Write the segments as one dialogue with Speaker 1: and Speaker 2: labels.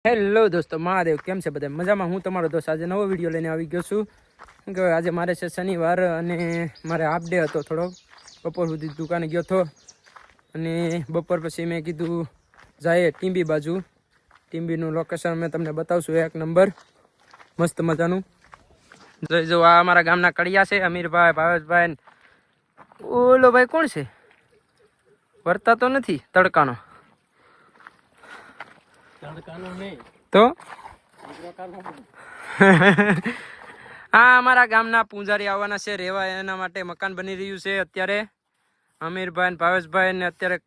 Speaker 1: Hello દોસ્તો, મહાદેવ કેમ છે બધા મજામાં? હું તમારો દોસ્ત આજે નવો વિડીયો લઈને આવી ગયો છું કે આજે મારે છે શનિવાર અને મારે હાફ ડે હતો. થોડો બપોર સુધી દુકાને ગયો હતો અને બપોર પછી મેં કીધું જાય ટીંબી બાજુ. ટીંબીનું લોકેશન મેં તમને બતાવશું, એક નંબર મસ્ત મજાનું. જોઈ જો આ અમારા ગામના કડિયા છે, અમીરભાઈ, ભાવેશભાઈ. ઓલો ભાઈ કોણ છે? વર્તા તો નથી તડકાનો તો હા, અમારા ગામના પૂંજારી આવવાના છે રહેવા, એના માટે મકાન બની રહ્યું છે અત્યારે. અમીરભાઈ, ભાવેશભાઈ ને અત્યારે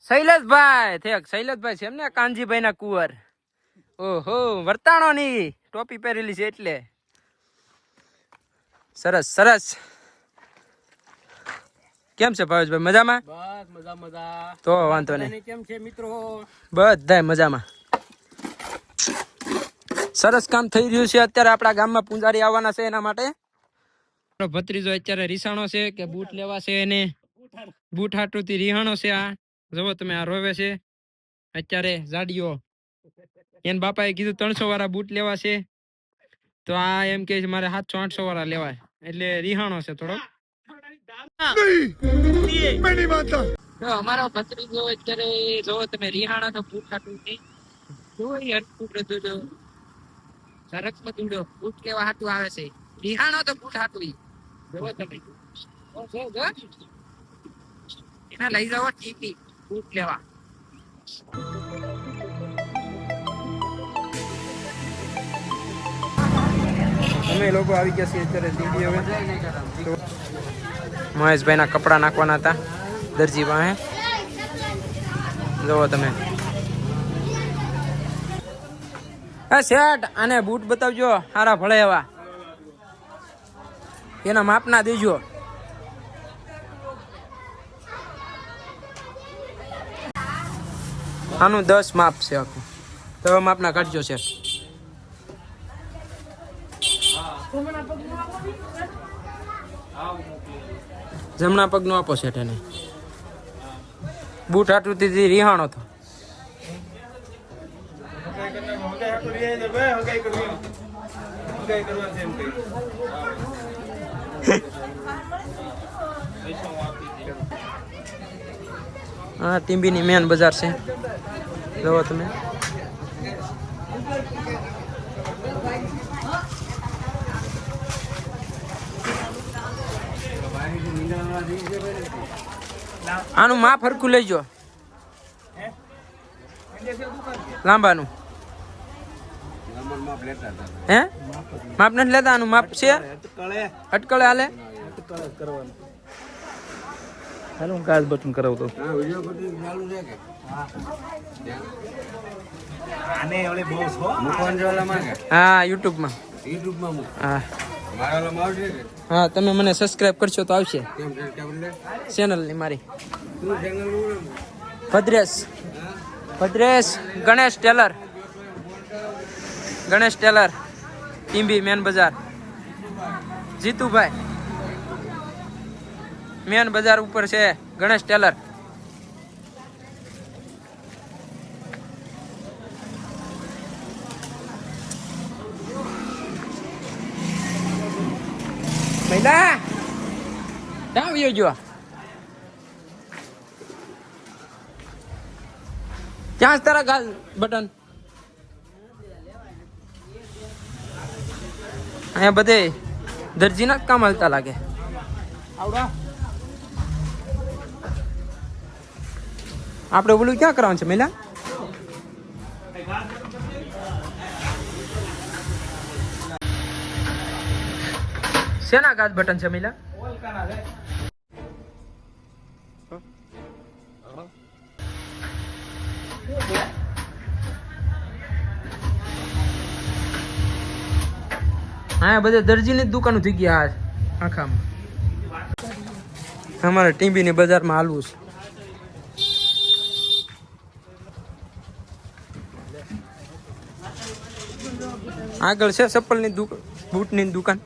Speaker 1: શૈલેષભાઈ છે એમને, કાનજીભાઈ ના કુંવર. ઓહો, વર્તાણો ની ટોપી પહેરેલી છે એટલે સરસ સરસ. કેમ છે ભાવેશભાઈ? મજામાં?
Speaker 2: બસ મજા.
Speaker 1: તો વાંધો નહીં.
Speaker 2: કેમ છે મિત્રો?
Speaker 1: બધાય મજામાં. સરસ કામ થઈ રહ્યું છે અત્યારે. આપણા ગામમાં પૂંજારી આવવાના છે એના માટે. ભત્રીજો અત્યારે રીસાણો છે કે બૂટ લેવા છે એને, બૂટ હાટુથી રીહાણો છે. આ જુઓ તમે, આ રોવે છે અત્યારે જાડીઓ. એને બાપાએ કીધું 300 વાળા બૂટ લેવા છે, તો આ એમ કે મારે 700-800 વાળા લેવાય, એટલે રીહાણો છે થોડો. અમારો ભત્રીજો અત્યારે જોવો તમે રીહાણા તો બૂટ હાટુથી બૂટ લેવા હાટું આવે છે. રીહાણો તો બૂટ હાટું જોવો તમે. એના લઈ જાવ ટીપી બૂટ લેવા. અમે લોકો આવી ગયા છીએ અત્યારે દીદી. હવે મહેશભાઈ ના કપડા નાખવાના હતા દરજી પાસે. જોવો તમે. શેઠ, આને બૂટ બતાવજો સારા ભળે એવા, એના માપના દેજો. આનું 10 માપ છે આખું, તો માપના કાઢજો શેઠ. જમણા પગ નો આપો શેઠ એને. બૂટ હાટુથી રીહાણો તો. હા, ટીંબીની મેન બજાર છે, જોવો તમે. આનું માપ હરખું લેજો, લાંબાનું. હે માપ નથી લેતા? આનું માપ છે અટકળે હાલે.
Speaker 2: હાલો હું કાચ બટન કરાવતો.
Speaker 1: હા, યુટ્યુબ માં. હા હા, તમે મને સબસ્ક્રાઇબ કરશો તો આવશે ચેનલ ની મારી. ભદ્રેશ ગણેશ ટેલર ટીંબી મેન બજાર. જીતુભાઈ મેન બજાર ઉપર છે ગણેશ ટેલર. મહિલા ક્યાં આવ્યો જો? ક્યાં તારા ગાલ બટન? અહીંયા બધે દરજીના કામ હાલતા લાગે. આપણે ઓલું ક્યાં કરવાનું છે મહિલા? શેના ગાજ બટન છે મહિલા? હા, બધે દરજીની જ દુકાનો થઈ ગયા આખામાં. અમારે ટીંબીની બજારમાં હાલવું છે. આગળ છે ચપ્પલની દુકાન, બૂટની દુકાન.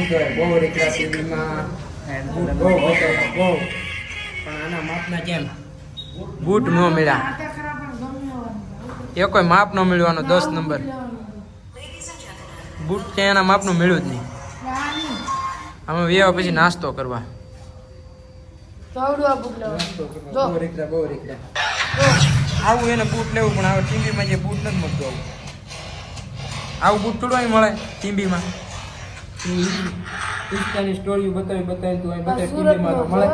Speaker 1: કહેવાય બહુ રેખલા ટીવીમાં બૂટ બહુ હતો બહુ, પણ આના માપના કેમ બૂટ ન મળ્યા, એ કોઈ માપ ન મળ્યો 10 નંબર બૂટ ત્યાં એના માપનું મળ્યું જ નહીં. અમે વ્યાવ પછી નાસ્તો કરવા બહુ રેખલા આવું એને બૂટ લેવું, પણ હવે ટીવીમાં જે બૂટ નથી મળતું આવું બૂટ થોડું અહીં મળે ટીવીમાં. ઇન્સ્ટાની સ્ટોરી બતાવી તું અહીં બતાવી ટીવીમાં તો મળે,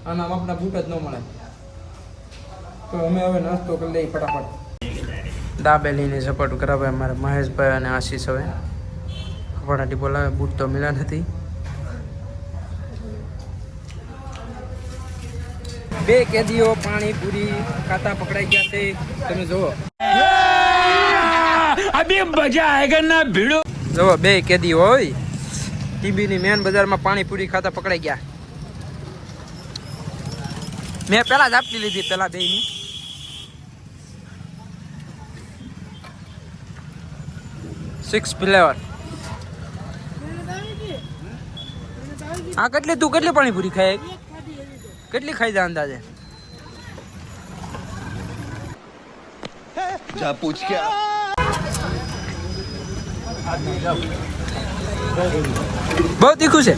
Speaker 1: આના માપના બૂટ જ ન મળે. તો અમે હવે નાસ્તો કરી લઈએ ફટાફટ. દાબેલીને સપોર્ટ કરાવે અમારા મહેશભાઈ અને આશીષ. હવે ફટાટી બોલાવે, બૂટ તો મળ્યા નથી. 2 કેદીઓ પાણીપુરી ખાતા પકડાઈ ગયા છે, તમે જુઓ. અભી મજા આયેગા ના ભીડો. જુઓ 2 કેદીઓ હોય ટીબીની મેન બજારમાં પાણીપુરી ખાતા પકડાઈ ગયા. મેં પેલા જ આપી લીધી, પેલા 2ની. Six flavour. હા કેટલી તું કેટલી પાણીપુરી ખાય? કેટલી ખાઈ જા અંદાજે?
Speaker 3: જા પૂછ કે
Speaker 1: બહુ તીખું છે,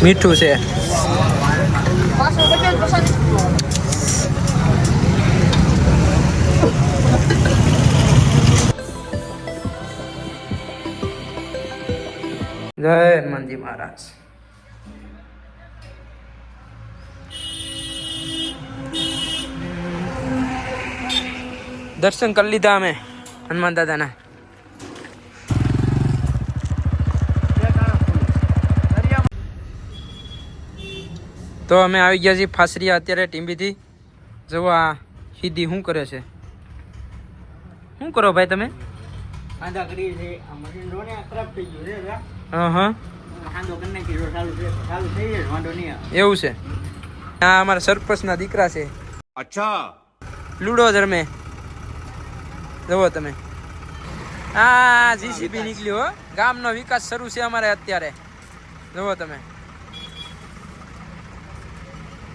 Speaker 1: મીઠું છે. જય હનુમાનજી મહારાજ. દર્શન કરી લીધા અમે હનુમાન દાદાના. તો અમે આવી ગયા છીએ ફાસરિયા અત્યારે ટીંબીથી. જુઓ આ સીધી શું કરે છે? શું કરો ભાઈ તમે?
Speaker 2: આંધા કરી છે આ મશીન રોને ખરાબ થઈ ગયું છે.
Speaker 1: હા
Speaker 2: આંધો કરી નાખી જો ચાલુ થઈ જાય વાંધો નહીં આવે.
Speaker 1: એવું છે. આ અમારા સરપંચના દીકરા છે.
Speaker 3: અચ્છા
Speaker 1: લૂડો રમે. જુઓ તમે, આ જીસીબી નીકળ્યો હો. ગામનો વિકાસ શરૂ છે અમારે અત્યારે. જુઓ તમે,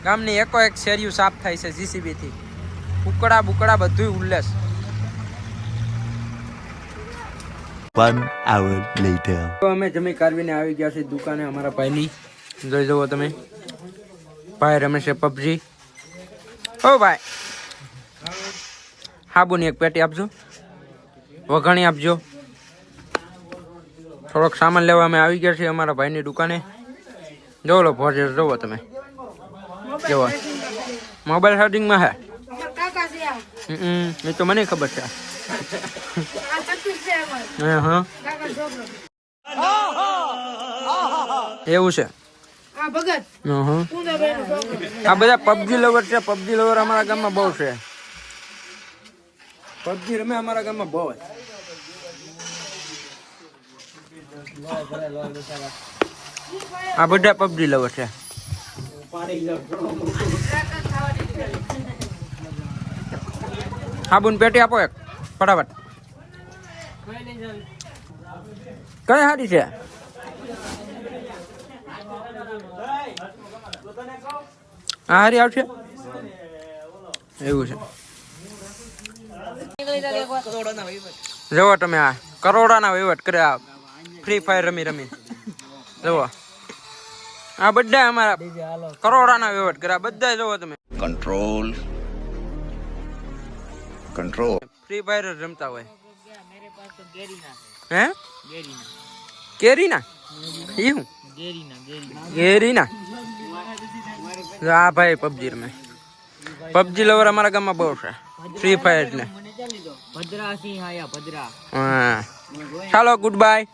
Speaker 1: ગામની એક શેરીઓ સાફ થાય છે જીસીબી થી. ઉકડા બુકડા બધું ઉલ્લેસ.
Speaker 3: 1 hour later.
Speaker 1: તો અમે જમી કારવીને આવી ગયા છે દુકાને અમારા ભાઈની. જોઈ જુઓ તમે, ભાઈ રમે છે પબજી. ઓ ભાઈ હાબુની એક પેટી આપજો, વઘાણી આપજો. થોડોક સામાન લેવા અમે આવી ગયા છીએ અમારા ભાઈની દુકાને. જોવો લો ભોજે જોવો તમે, કેવો મોબાઈલ ચાર્જિંગમાં હે. એ તો મને ખબર છે. હા એવું છે. આ બધા પબજી લવર છે. પબજી લવર અમારા ગામમાં બહુ છે. પબજી રમે અમારા ગામમાં બહુ. આ બધા પબજી લવર છે. હાબુન પેટી આપો એક ફટાફટ. કઈ હારી છે? આ હારી આવશે એવું છે. જુઓ તમે, આ કરોડાના વહીવટ કરે આ ફ્રી ફાયર રમી. જુઓ આ બધા અમારા કરોડાના વહીવટ કરે બધા. જુઓ તમે,
Speaker 3: કંટ્રોલ
Speaker 1: ફ્રી ફાયર રમતા હોય. હે કેરીના ઈ ગેરીના. આ ભાઈ પબજી રમે. પબજી લવર અમારા ગામમાં બહુ છે. ફ્રી ફાયર ને હા. ચાલો ગુડ બાય.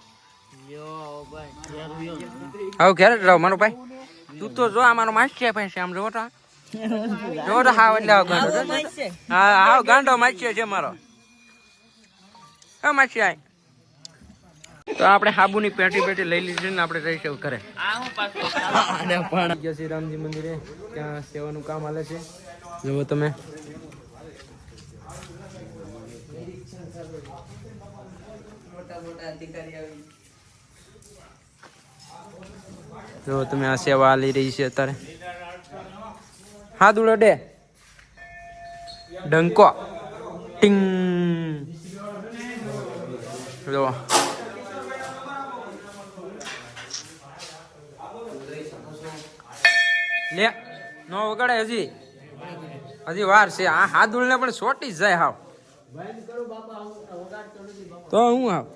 Speaker 1: હવે ઘેર જ રહો મારો ભાઈ. તું તો જો અમારો માસ્ટર ભાઈ છે. આમ જોવો તો હાવ એટલે હાવ ગાંડો માસ્ટર છે મારો. માસી આય તો આપણે હાબુની પેટી લઈ લીધી ને આપણે રહીશું ઘરે. જય રામજી મંદિરે ત્યાં સેવાનું કામ હાલે છે. જુઓ તમે, જો તમે આ સેવા લઈ રહી છે અત્યારે. હા દુડો ડે ડંકો ટિંગ. જો લે નો વગાડે હજી વાર છે. આ હાદુલ ને પણ સોટી જ જાય હાવ. તો હું હાવ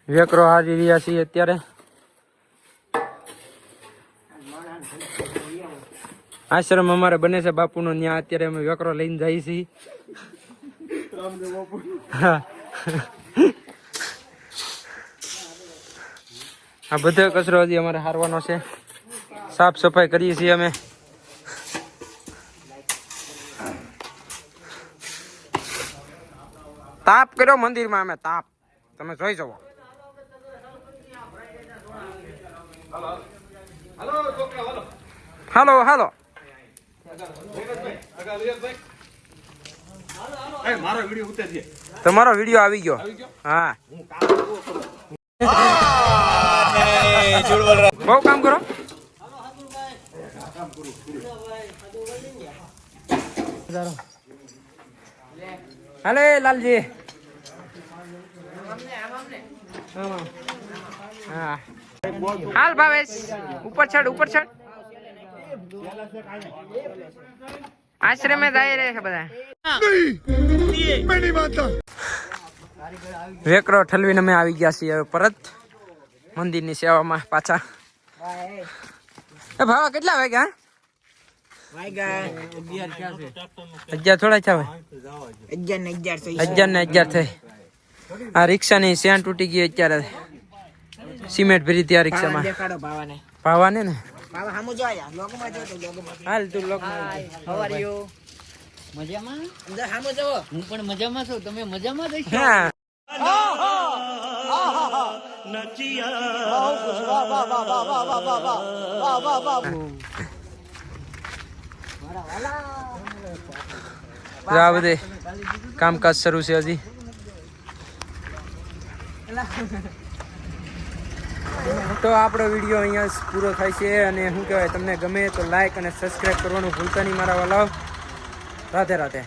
Speaker 1: વેકરો હારી રહ્યા છીએ અત્યારે. આશ્રમ અમારે બને છે બાપુનો, ત્યાં અત્યારે અમે વેકરો લઈને જઈએ છીએ. હા આ બધો કચરો હજી અમારે હારવાનો છે. સાફ સફાઈ કરીએ છીએ અમે. તાપ કર્યો મંદિરમાં અમે, તાપ તમે જોઈ જવો. હાલો હાલો તમારો વિડીયો આવી ગયો. હા બહુ કામ કરો. હાલે લાલજી. હા હાલ ભાવેશ ઉપર ચડ ઉપર ચડ. આશ્રમે જાય રે છે બધા. વેકરો ઠલવીને અમે આવી ગયા છીએ પરત મંદિરની સેવામાં પાછા. ભાવા કેટલા વાગ્યા? 11 થોડા છે. 11 ને 11 થઈ. આ રિક્ષાની સેન તૂટી ગઈ અત્યારે. સિમેન્ટ ભરી ત્યાં રિક્ષામાં. ભાવાને ને હાલ તું લોકમાં.
Speaker 2: How are you? મજામાં? અંદર હામો જાઓ. હું પણ મજામાં છું. તમે મજામાં છો?
Speaker 1: હા આ બધે કામકાજ શરૂ છે હજી. તો આપણો વિડીયો અહીંયા પૂરો થાય છે. અને શું કહેવાય, તમને ગમે તો લાઈક અને સબસ્ક્રાઈબ કરવાનું ભૂલતા નહીં મારા વાલાઓ. રાધે રાધે.